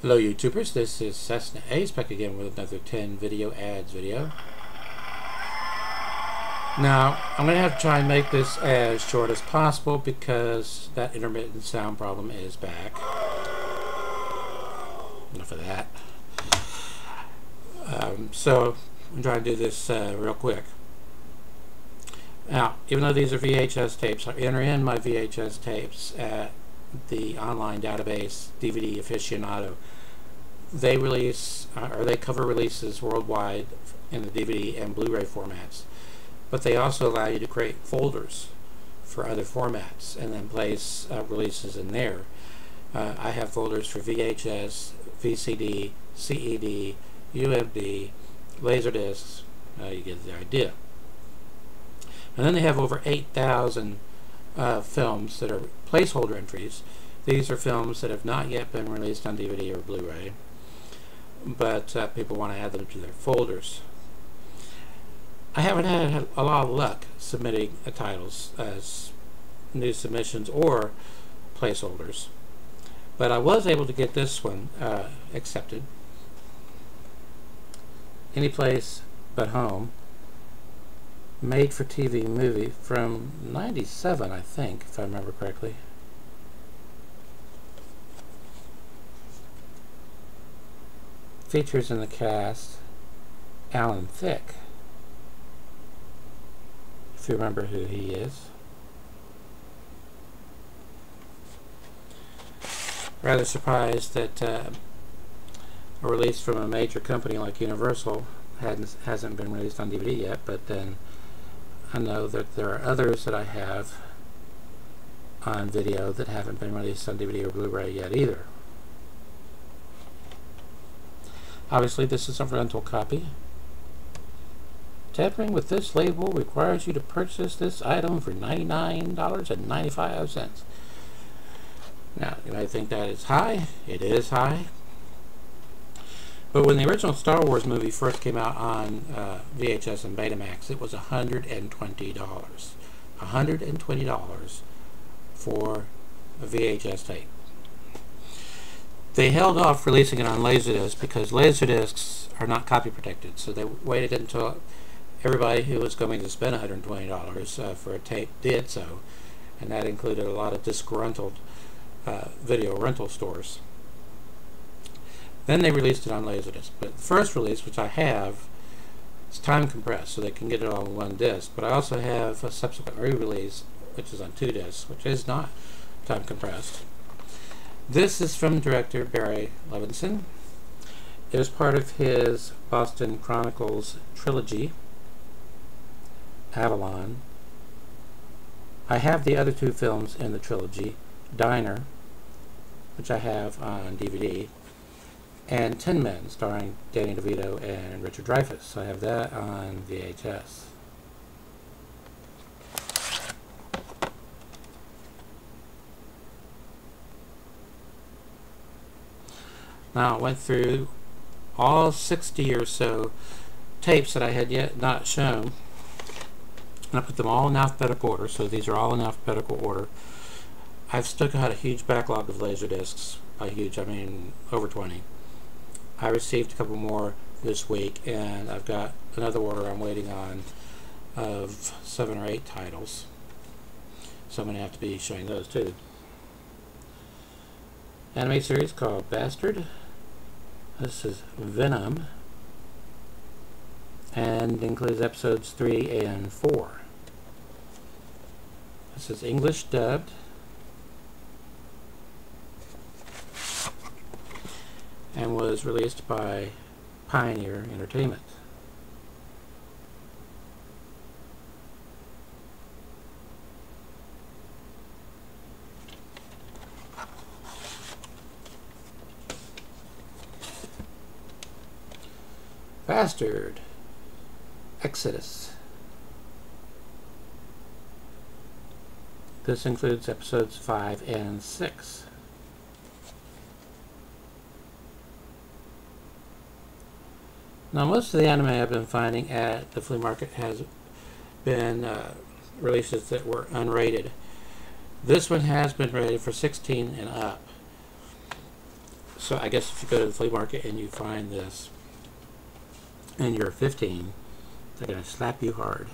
Hello YouTubers, this is Cessnaace back again with another 10 video ads video. Now, I'm going to have to try and make this as short as possible because that intermittent sound problem is back. Enough of that. So, I'm trying to do this real quick. Now, even though these are VHS tapes, I enter in my VHS tapes at the online database DVD Aficionado. They release or they cover releases worldwide in the DVD and Blu-ray formats, but they also allow you to create folders for other formats and then place releases in there. I have folders for VHS, VCD, CED, UMD, Laserdiscs. You get the idea. And then they have over 8,000 films that are placeholder entries. These are films that have not yet been released on DVD or Blu-ray, but people want to add them to their folders. I haven't had a lot of luck submitting titles as new submissions or placeholders, but I was able to get this one accepted. Any Place But Home, made for TV movie from '97, I think, if I remember correctly. Features in the cast Alan Thicke, if you remember who he is. Rather surprised that a release from a major company like Universal hasn't been released on DVD yet, but then I know that there are others that I have on video that haven't been released on DVD or Blu-ray yet either. Obviously, this is a rental copy. Tampering with this label requires you to purchase this item for $99.95. Now, you might think that is high. It is high. But when the original Star Wars movie first came out on VHS and Betamax, it was $120. $120 for a VHS tape. They held off releasing it on Laserdisc because Laserdiscs are not copy protected, so they waited until everybody who was going to spend $120 for a tape did so, and that included a lot of disgruntled video rental stores. Then they released it on Laserdisc, but the first release, which I have, is time compressed, so they can get it all in one disc. But I also have a subsequent re-release, which is on 2 discs, which is not time compressed. This is from director Barry Levinson. It was part of his Boston Chronicles trilogy, Avalon. I have the other 2 films in the trilogy, Diner, which I have on DVD, and Tin Men, starring Danny DeVito and Richard Dreyfuss. I have that on VHS. Now, I went through all 60 or so tapes that I had yet not shown, and I put them all in alphabetical order, so these are all in alphabetical order. I've still got a huge backlog of Laserdiscs. By huge, I mean over 20. I received a couple more this week, and I've got another order I'm waiting on of 7 or 8 titles, so I'm going to have to be showing those too. Anime series called Bastard. This is Venom, and includes episodes 3 and 4. This is English dubbed, and was released by Pioneer Entertainment. Bastard, Exodus. This includes episodes 5 and 6. Now, most of the anime I've been finding at the flea market has been releases that were unrated. This one has been rated for 16 and up. So I guess if you go to the flea market and you find this and you're 15, they're going to slap you hard.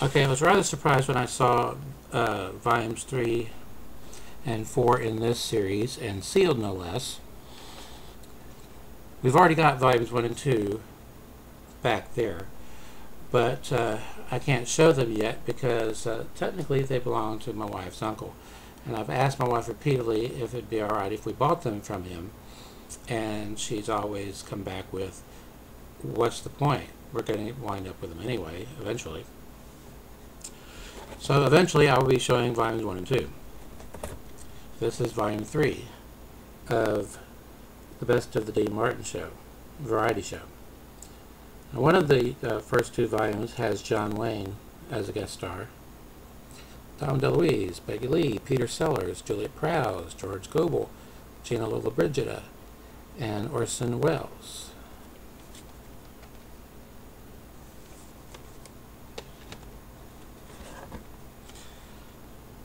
Okay, I was rather surprised when I saw volumes 3 and 4 in this series, and sealed no less. We've already got volumes 1 and 2 back there, but I can't show them yet because technically they belong to my wife's uncle. And I've asked my wife repeatedly if it'd be alright if we bought them from him, and she's always come back with, what's the point? We're going to wind up with them anyway, eventually. So eventually I'll be showing volumes 1 and 2. This is volume 3 of the Best of the Dean Martin Show, variety show. Now, one of the first 2 volumes has John Wayne as a guest star, Tom Deluise, Peggy Lee, Peter Sellers, Juliet Prowse, George Goebel, Gina Lollobrigida, and Orson Welles.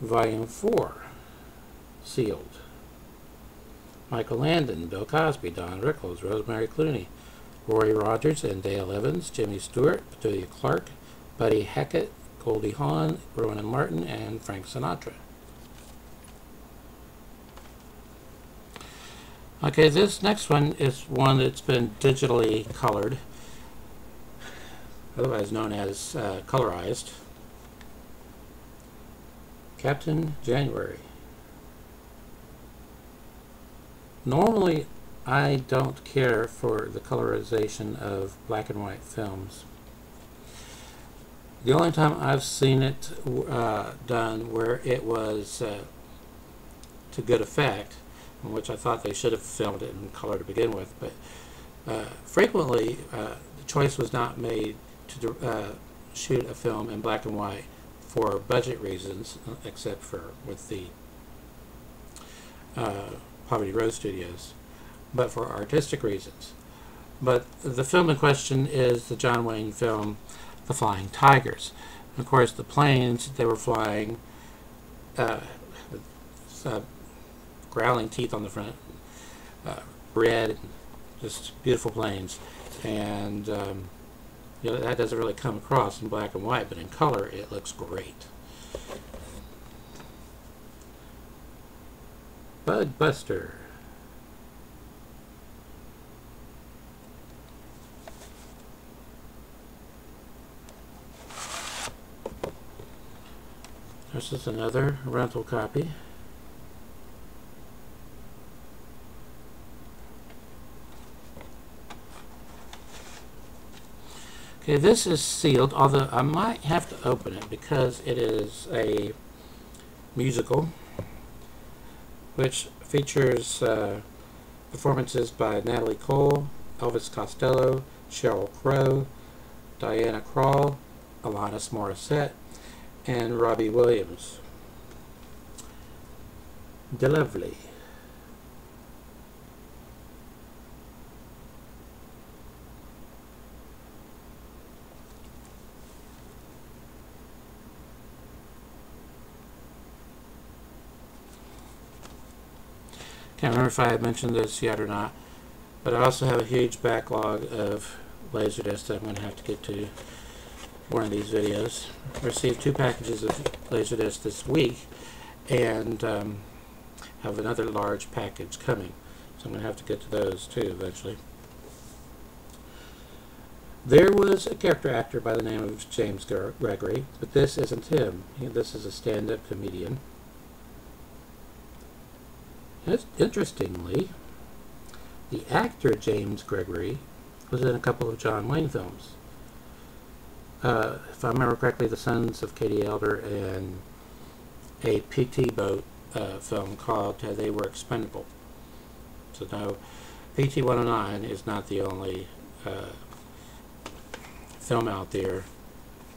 Volume 4, sealed. Michael Landon, Bill Cosby, Don Rickles, Rosemary Clooney, Roy Rogers and Dale Evans, Jimmy Stewart, Petunia Clark, Buddy Hackett, Goldie Hawn, Rowan Martin, and Frank Sinatra. Okay, this next one is one that's been digitally colored, otherwise known as colorized. Captain January. Normally, I don't care for the colorization of black and white films. The only time I've seen it done where it was to good effect, in which I thought they should have filmed it in color to begin with, but frequently the choice was not made to shoot a film in black and white for budget reasons, except for with the Poverty Row Studios, but for artistic reasons. But the film in question is the John Wayne film, The Flying Tigers. And of course, the planes they were flying, with growling teeth on the front, red, just beautiful planes, and you know, that doesn't really come across in black and white, but in color it looks great. Bud Buster. This is another rental copy. Okay, this is sealed, although I might have to open it because it is a musical which features performances by Natalie Cole, Elvis Costello, Sheryl Crow, Diana Krall, Alanis Morissette, and Robbie Williams. Delovely. Can't remember if I had mentioned this yet or not, but I also have a huge backlog of Laserdiscs that I'm going to have to get to one of these videos. I received 2 packages of Laserdiscs this week, and have another large package coming, so I'm going to have to get to those too eventually. There was a character actor by the name of James Gregory, but this isn't him. This is a stand-up comedian. Interestingly, the actor James Gregory was in a couple of John Wayne films. If I remember correctly, The Sons of Katie Elder and a PT Boat film called They Were Expendable. So no, PT 109 is not the only film out there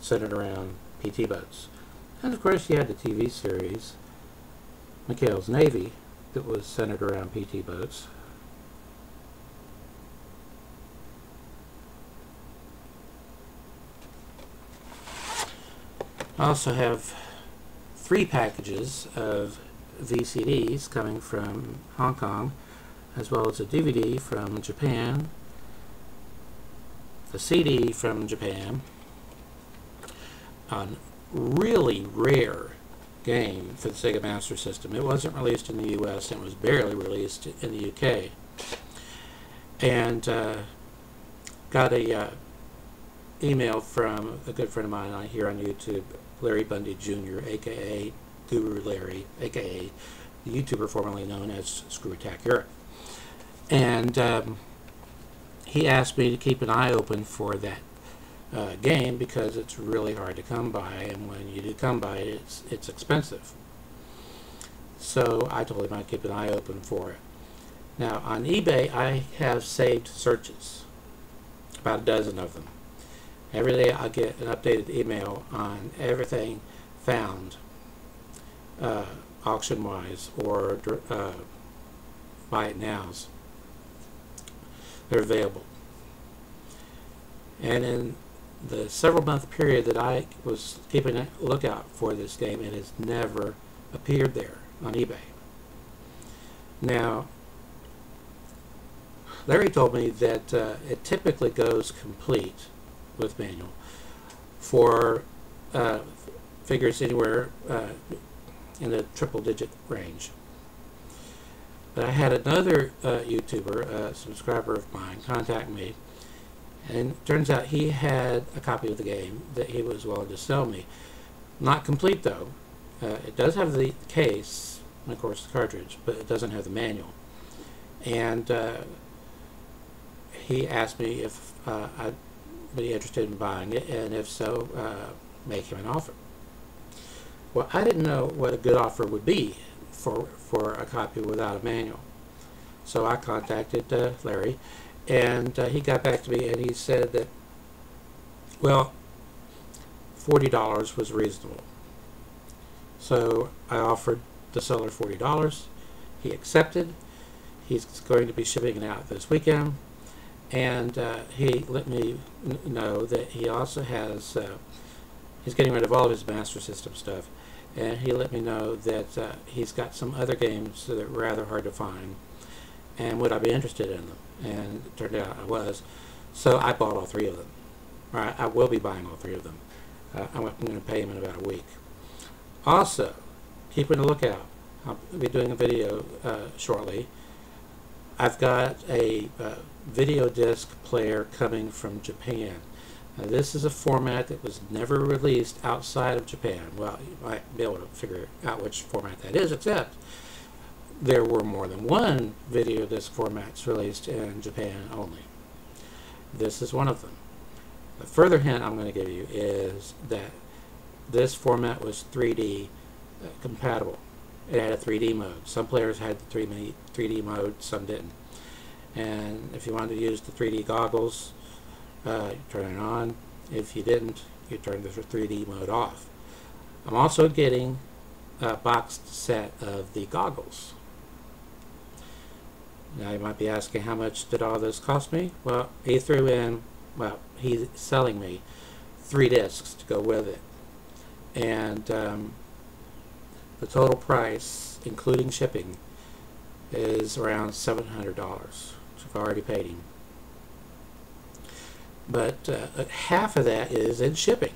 centered around PT boats. And of course you had the TV series McHale's Navy that was centered around PT boats. I also have 3 packages of VCDs coming from Hong Kong, as well as a DVD from Japan, the CD from Japan, a really rare game for the Sega Master System. It wasn't released in the US, and it was barely released in the UK. And got a email from a good friend of mine here on YouTube, LarryBundyJr, aka Guru Larry, aka the YouTuber formerly known as Screw Attack Europe. And he asked me to keep an eye open for that game because it's really hard to come by, and when you do come by it, it's expensive. So I told him I'd keep an eye open for it. Now on eBay I have saved searches, about a dozen of them. Every day I get an updated email on everything found auction wise or buy it nows. They're available. And in the several month period that I was keeping a lookout for this game, it has never appeared there on eBay. Now Larry told me that it typically goes complete with manual for figures anywhere in the triple-digit range. But I had another YouTuber, a subscriber of mine, contact me, and it turns out he had a copy of the game that he was willing to sell me. Not complete though. It does have the case, and of course the cartridge, but it doesn't have the manual. And he asked me if I'd be interested in buying it, and if so, make him an offer. Well, I didn't know what a good offer would be for a copy without a manual. So I contacted Larry, and he got back to me and he said that, well, $40 was reasonable. So I offered the seller $40. He accepted. He's going to be shipping it out this weekend. And he let me know that he also has, he's getting rid of all of his Master System stuff, and he let me know that he's got some other games that are rather hard to find, and would I be interested in them? And it turned out I was. So I bought all 3 of them. Or I will be buying all 3 of them. I'm going to pay him in about a week. Also, keeping a lookout. I'll be doing a video shortly. I've got a video disc player coming from Japan. Now, this is a format that was never released outside of Japan. Well, you might be able to figure out which format that is, except there were more than one video disc formats released in Japan only. This is one of them. The further hint I'm going to give you is that this format was 3D compatible. It had a 3D mode. Some players had the 3D mode, some didn't. And if you wanted to use the 3D goggles, you turn it on. If you didn't, you turn the 3D mode off. I'm also getting a boxed set of the goggles. Now you might be asking, how much did all this cost me? Well, he threw in, well, he's selling me 3 discs to go with it. And the total price, including shipping, is around $700, which I've already paid him. But half of that is in shipping.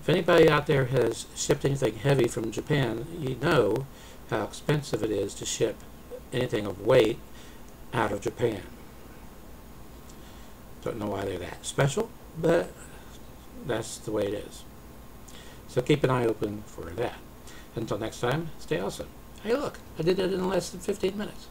If anybody out there has shipped anything heavy from Japan, you know how expensive it is to ship anything of weight out of Japan. Don't know why they're that special, but that's the way it is. So keep an eye open for that. Until next time, stay awesome. Hey look, I did it in less than 15 minutes.